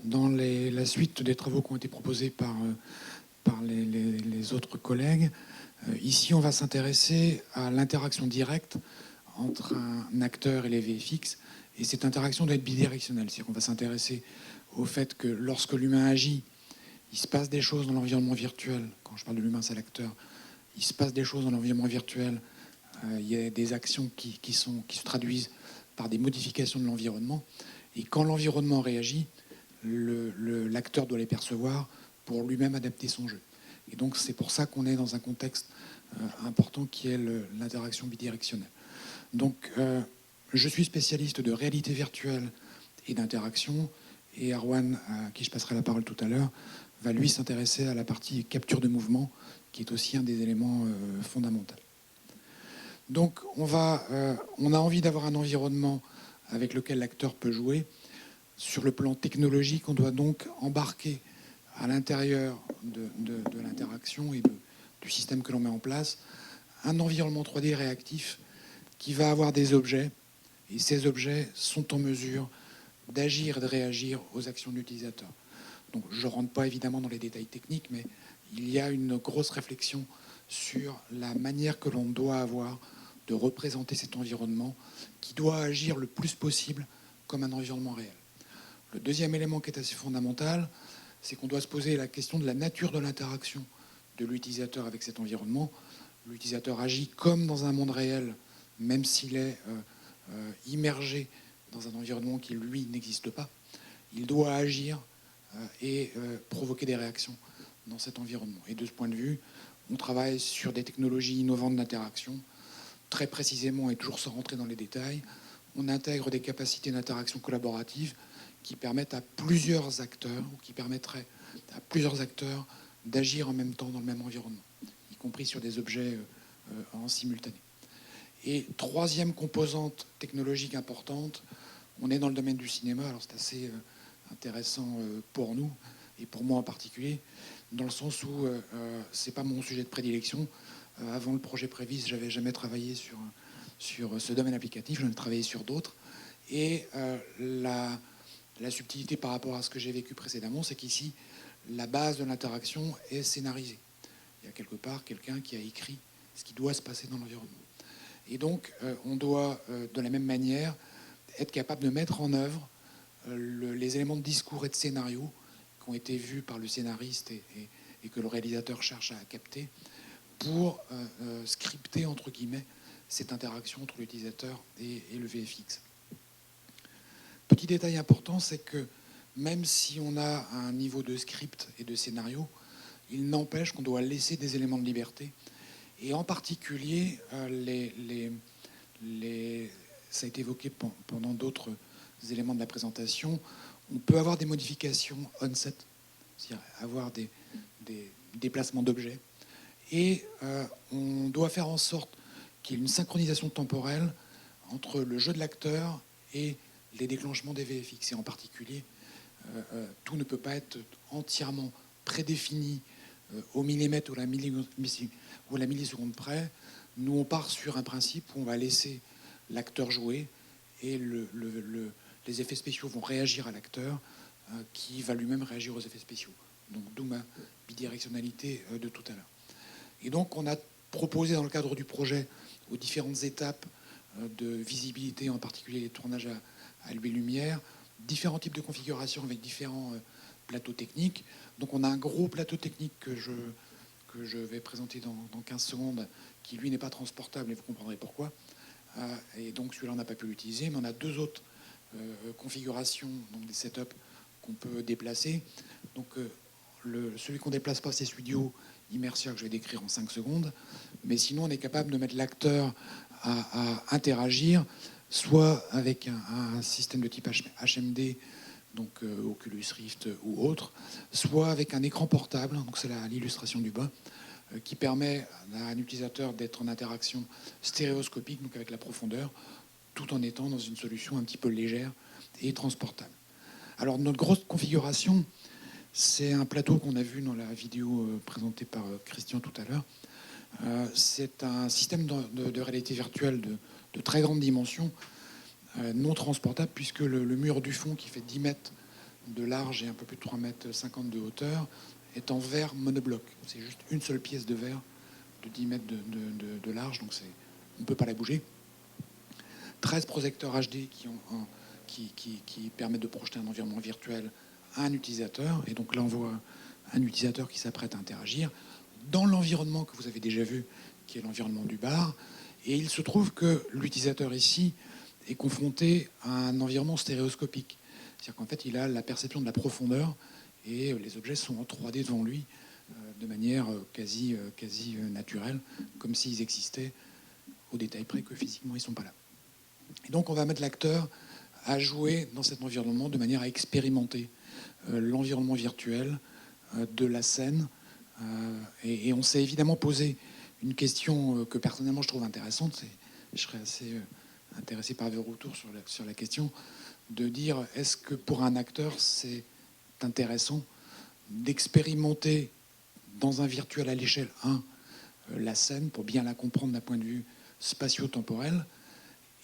dans la suite des travaux qui ont été proposés par les autres collègues, ici, on va s'intéresser à l'interaction directe entre un acteur et les VFX. Et cette interaction doit être bidirectionnelle. C'est-à-dire qu'on va s'intéresser au fait que lorsque l'humain agit, il se passe des choses dans l'environnement virtuel. Quand je parle de l'humain, c'est l'acteur. Il se passe des choses dans l'environnement virtuel. Il y a des actions qui se traduisent par des modifications de l'environnement. Et quand l'environnement réagit, l'acteur doit les percevoir pour lui-même adapter son jeu. Et donc c'est pour ça qu'on est dans un contexte important qui est l'interaction bidirectionnelle. Donc je suis spécialiste de réalité virtuelle et d'interaction, et Arwan, à qui je passerai la parole tout à l'heure, va lui s'intéresser à la partie capture de mouvement, qui est aussi un des éléments fondamentaux. Donc on a envie d'avoir un environnement avec lequel l'acteur peut jouer. Sur le plan technologique, on doit donc embarquer à l'intérieur de l'interaction et du système que l'on met en place un environnement 3D réactif qui va avoir des objets, et ces objets sont en mesure d'agir et de réagir aux actions de l'utilisateur. Donc je ne rentre pas évidemment dans les détails techniques, mais il y a une grosse réflexion sur la manière que l'on doit avoir de représenter cet environnement qui doit agir le plus possible comme un environnement réel. Le deuxième élément qui est assez fondamental, c'est qu'on doit se poser la question de la nature de l'interaction de l'utilisateur avec cet environnement. L'utilisateur agit comme dans un monde réel, même s'il est immergé dans un environnement qui, lui, n'existe pas. Il doit agir et provoquer des réactions dans cet environnement. Et de ce point de vue, on travaille sur des technologies innovantes d'interaction. Très précisément, et toujours sans rentrer dans les détails, on intègre des capacités d'interaction collaborative qui permettent à plusieurs acteurs, ou qui permettraient à plusieurs acteurs d'agir en même temps dans le même environnement, y compris sur des objets en simultané. Et troisième composante technologique importante, on est dans le domaine du cinéma, alors c'est assez intéressant pour nous, et pour moi en particulier, dans le sens où c'est pas mon sujet de prédilection. Avant le projet Prévis, j'avais jamais travaillé sur ce domaine applicatif, j'en ai travaillé sur d'autres. Et la subtilité par rapport à ce que j'ai vécu précédemment, c'est qu'ici, la base de l'interaction est scénarisée. Il y a quelque part quelqu'un qui a écrit ce qui doit se passer dans l'environnement. Et donc, on doit, de la même manière, être capable de mettre en œuvre les éléments de discours et de scénario qui ont été vus par le scénariste et que le réalisateur cherche à capter pour scripter, entre guillemets, cette interaction entre l'utilisateur et le VFX. Petit détail important, c'est que même si on a un niveau de script et de scénario, il n'empêche qu'on doit laisser des éléments de liberté. Et en particulier, ça a été évoqué pendant d'autres éléments de la présentation, on peut avoir des modifications on-set, c'est-à-dire avoir des déplacements d'objets. Et on doit faire en sorte qu'il y ait une synchronisation temporelle entre le jeu de l'acteur et les déclenchements des VFX. Et en particulier, tout ne peut pas être entièrement prédéfini au millimètre ou à la milliseconde près. Nous, on part sur un principe où on va laisser l'acteur jouer et les effets spéciaux vont réagir à l'acteur qui va lui-même réagir aux effets spéciaux. Donc, d'où ma bidirectionnalité de tout à l'heure. Et donc, on a proposé dans le cadre du projet aux différentes étapes de visibilité, en particulier les tournages à l'huile lumière, différents types de configurations avec différents plateaux techniques. Donc on a un gros plateau technique que je vais présenter dans 15 secondes, qui lui n'est pas transportable, et vous comprendrez pourquoi. Et donc celui-là, on n'a pas pu l'utiliser, mais on a deux autres configurations, donc des setups qu'on peut déplacer. Donc celui qu'on ne déplace pas, c'est Studio Immersia, que je vais décrire en 5 secondes. Mais sinon, on est capable de mettre l'acteur à interagir, soit avec un système de type HMD, donc Oculus Rift ou autre, soit avec un écran portable, donc c'est l'illustration du bas, qui permet à un utilisateur d'être en interaction stéréoscopique, donc avec la profondeur, tout en étant dans une solution un petit peu légère et transportable. Alors notre grosse configuration, c'est un plateau qu'on a vu dans la vidéo présentée par Christian tout à l'heure. C'est un système de réalité virtuelle de très grande dimension, non transportable, puisque le mur du fond, qui fait 10 mètres de large et un peu plus de 3,50 m de hauteur est en verre monobloc. C'est juste une seule pièce de verre de 10 mètres de large, donc on ne peut pas la bouger. 13 projecteurs HD qui permettent de projeter un environnement virtuel à un utilisateur. Et donc là, on voit un utilisateur qui s'apprête à interagir dans l'environnement que vous avez déjà vu, qui est l'environnement du bar. Et il se trouve que l'utilisateur ici est confronté à un environnement stéréoscopique. C'est-à-dire qu'en fait, il a la perception de la profondeur et les objets sont en 3D devant lui de manière quasi naturelle, comme s'ils existaient au détail près que physiquement, ils ne sont pas là. Et donc, on va mettre l'acteur à jouer dans cet environnement de manière à expérimenter l'environnement virtuel de la scène. Et on s'est évidemment posé une question que personnellement je trouve intéressante. Je serais assez intéressé par vos retours sur la question de dire est-ce que pour un acteur c'est intéressant d'expérimenter dans un virtuel à l'échelle 1 la scène pour bien la comprendre d'un point de vue spatio-temporel.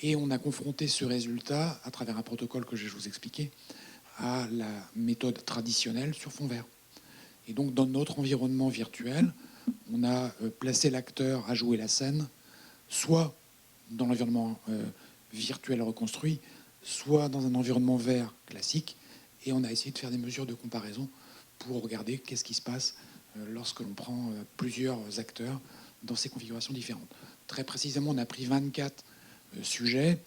Et on a confronté ce résultat à travers un protocole que je vais vous expliquer à la méthode traditionnelle sur fond vert. Et donc dans notre environnement virtuel, on a placé l'acteur à jouer la scène, soit dans l'environnement virtuel reconstruit, soit dans un environnement vert classique, et on a essayé de faire des mesures de comparaison pour regarder qu'est-ce qui se passe lorsque l'on prend plusieurs acteurs dans ces configurations différentes. Très précisément, on a pris 24 sujets,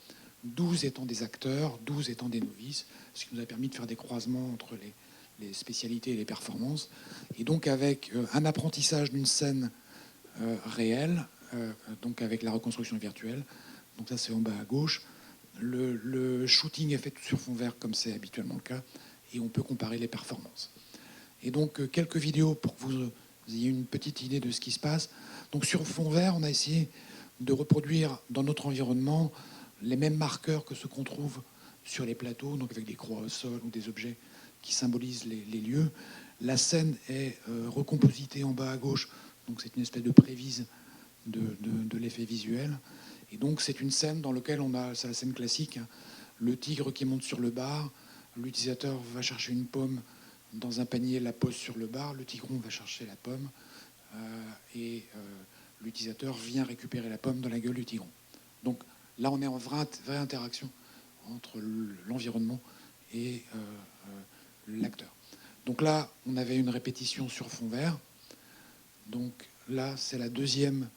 12 étant des acteurs, 12 étant des novices, ce qui nous a permis de faire des croisements entre les spécialités et les performances. Et donc avec un apprentissage d'une scène réelle, donc avec la reconstruction virtuelle, donc ça c'est en bas à gauche, le shooting est fait sur fond vert comme c'est habituellement le cas, et on peut comparer les performances. Et donc quelques vidéos pour que vous ayez une petite idée de ce qui se passe. Donc sur fond vert, on a essayé de reproduire dans notre environnement les mêmes marqueurs que ceux qu'on trouve sur les plateaux, donc avec des croix au sol ou des objets qui symbolisent les lieux. La scène est recompositée en bas à gauche, donc c'est une espèce de prévise de l'effet visuel. Et donc c'est une scène dans laquelle on a, c'est la scène classique, hein, le tigre qui monte sur le bar, l'utilisateur va chercher une pomme dans un panier, la pose sur le bar, le tigron va chercher la pomme et l'utilisateur vient récupérer la pomme dans la gueule du tigron. Donc là, on est en vraie interaction entre l'environnement et l'acteur. Donc là, on avait une répétition sur fond vert. Donc là, c'est la deuxième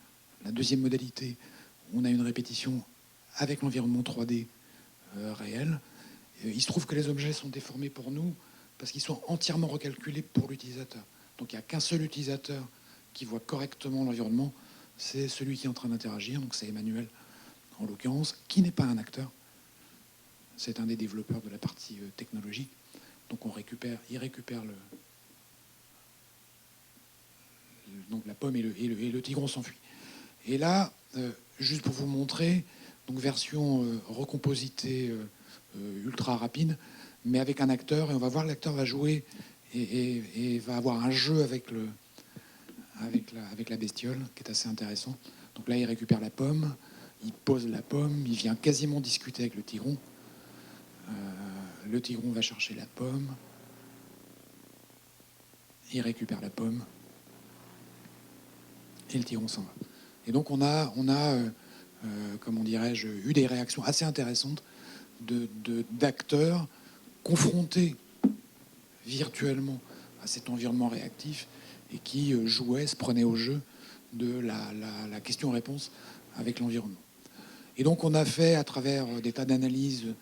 modalité. On a une répétition avec l'environnement 3D réel. Il se trouve que les objets sont déformés pour nous parce qu'ils sont entièrement recalculés pour l'utilisateur. Donc il n'y a qu'un seul utilisateur qui voit correctement l'environnement, c'est celui qui est en train d'interagir, donc c'est Emmanuel en l'occurrence, qui n'est pas un acteur, c'est un des développeurs de la partie technologique. Donc il récupère donc la pomme et le tigron s'enfuit. Et là, juste pour vous montrer, donc version recompositée ultra rapide, mais avec un acteur, et on va voir l'acteur va jouer et va avoir un jeu avec la bestiole qui est assez intéressant. Donc là, il récupère la pomme, il pose la pomme, il vient quasiment discuter avec le tigron. Le tigron va chercher la pomme, il récupère la pomme, et le tigron s'en va. Et donc on a comment dirais-je, eu des réactions assez intéressantes d'acteurs confrontés virtuellement à cet environnement réactif et qui jouaient, se prenaient au jeu de la question-réponse avec l'environnement. Et donc on a fait, à travers des tas d'analyses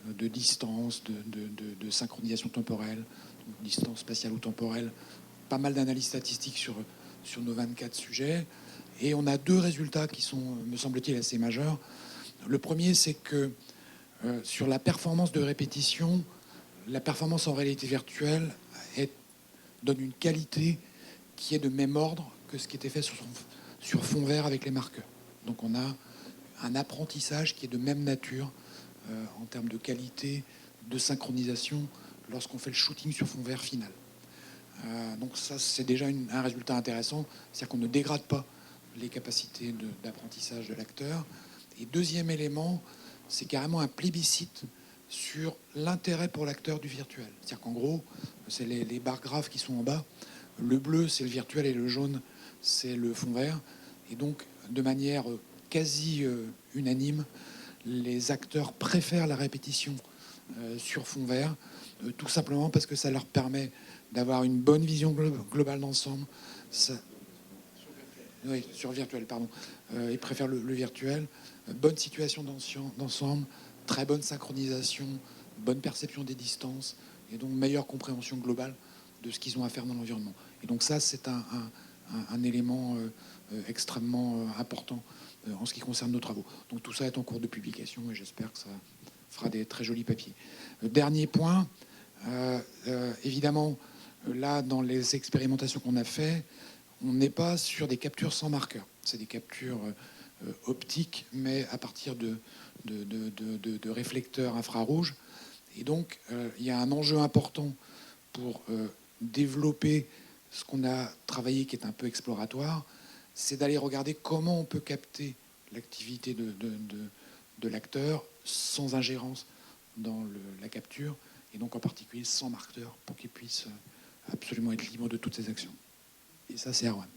de distance, de synchronisation temporelle, distance spatiale ou temporelle, pas mal d'analyses statistiques sur nos 24 sujets. Et on a deux résultats qui sont, me semble-t-il, assez majeurs. Le premier, c'est que sur la performance de répétition, la performance en réalité virtuelle donne une qualité qui est de même ordre que ce qui était fait sur fond vert avec les marqueurs. Donc on a un apprentissage qui est de même nature en termes de qualité, de synchronisation, lorsqu'on fait le shooting sur fond vert final. Donc ça, c'est déjà un résultat intéressant, c'est-à-dire qu'on ne dégrade pas les capacités d'apprentissage de l'acteur. Et deuxième élément, c'est carrément un plébiscite sur l'intérêt pour l'acteur du virtuel. C'est-à-dire qu'en gros, c'est les barres graphes qui sont en bas. Le bleu, c'est le virtuel, et le jaune, c'est le fond vert. Et donc, de manière quasi unanime, les acteurs préfèrent la répétition sur fond vert, tout simplement parce que ça leur permet d'avoir une bonne vision globale d'ensemble. Oui, sur virtuel, pardon. Ils préfèrent le virtuel. Bonne situation d'ensemble, très bonne synchronisation, bonne perception des distances, et donc meilleure compréhension globale de ce qu'ils ont à faire dans l'environnement. Et donc ça, c'est un élément extrêmement important en ce qui concerne nos travaux. Donc tout ça est en cours de publication, et j'espère que ça fera des très jolis papiers. Dernier point, évidemment, là, dans les expérimentations qu'on a fait, on n'est pas sur des captures sans marqueur. C'est des captures optiques, mais à partir de réflecteurs infrarouges. Et donc, il y a un enjeu important pour développer ce qu'on a travaillé, qui est un peu exploratoire, c'est d'aller regarder comment on peut capter l'activité de l'acteur sans ingérence dans la capture, et donc en particulier sans marqueur, pour qu'il puisse absolument être libre de toutes ses actions. Et ça, c'est Erwan.